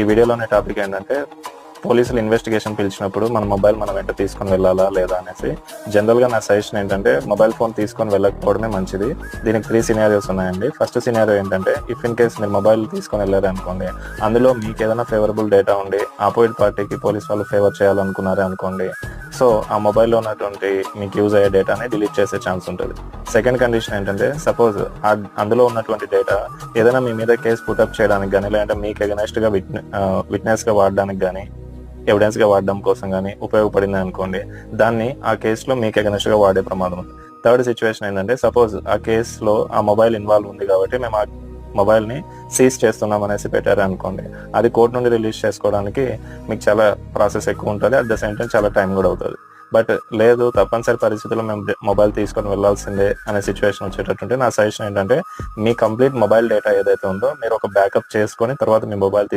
ఈ వీడియోలోని టాపిక్ ఏంటంటే పోలీసులు ఇన్వెస్టిగేషన్ పిలిచినప్పుడు మన మొబైల్ మనం వెంట తీసుకొని వెళ్ళాలా లేదా అనేసి. జనరల్గా నా సజెషన్ ఏంటంటే మొబైల్ ఫోన్ తీసుకొని వెళ్ళకపోవడమే మంచిది. దీనికి 3 సినారియోస్ ఉన్నాయండి. ఫస్ట్ సినారియో ఏంటంటే ఇఫ్ ఇన్ కేస్ మీరు మొబైల్ తీసుకొని వెళ్ళారు అనుకోండి, అందులో మీకు ఏదైనా ఫేవరబుల్ డేటా ఉండి ఆపోజిట్ పార్టీకి పోలీస్ వాళ్ళు ఫేవర్ చేయాలనుకున్నారే అనుకోండి, సో ఆ మొబైల్లో ఉన్నటువంటి మీకు యూజ్ అయ్యే డేటాని డిలీట్ చేసే ఛాన్స్ ఉంటుంది. సెకండ్ కండిషన్ ఏంటంటే సపోజ్ అందులో ఉన్నటువంటి డేటా ఏదైనా మీ మీద కేసు పుటప్ చేయడానికి కానీ, లేదంటే మీకు ఎగనెస్ట్గా విట్నెస్గా వాడడానికి కానీ, ఎవిడెన్స్గా వాడడం కోసం కానీ ఉపయోగపడింది అనుకోండి, దాన్ని ఆ కేసులో మీకు ఎగనెస్ట్గా వాడే ప్రమాదం ఉంది. థర్డ్ సిచ్యువేషన్ ఏంటంటే సపోజ్ ఆ కేసులో ఆ మొబైల్ ఇన్వాల్వ్ ఉంది కాబట్టి మేము ఆ మొబైల్ని సీజ్ చేస్తున్నాం అనేసి పెట్టారు అనుకోండి, అది కోర్టు నుండి రిలీజ్ చేసుకోవడానికి మీకు చాలా ప్రాసెస్ ఎక్కువ ఉంటుంది. అట్ ద సేమ్ టైం చాలా టైం కూడా అవుతుంది. బట్ లేదు, తప్పనిసరి పరిస్థితుల్లో మేము మొబైల్ తీసుకొని వెళ్లాల్సిందే అనే సిచ్యువేషన్ వచ్చేటట్టుంటే నా సజెషన్ ఏంటంటే మీ కంప్లీట్ మొబైల్ డేటా ఏదైతే ఉందో మీరు ఒక బ్యాకప్ చేసుకొని తర్వాత మీ మొబైల్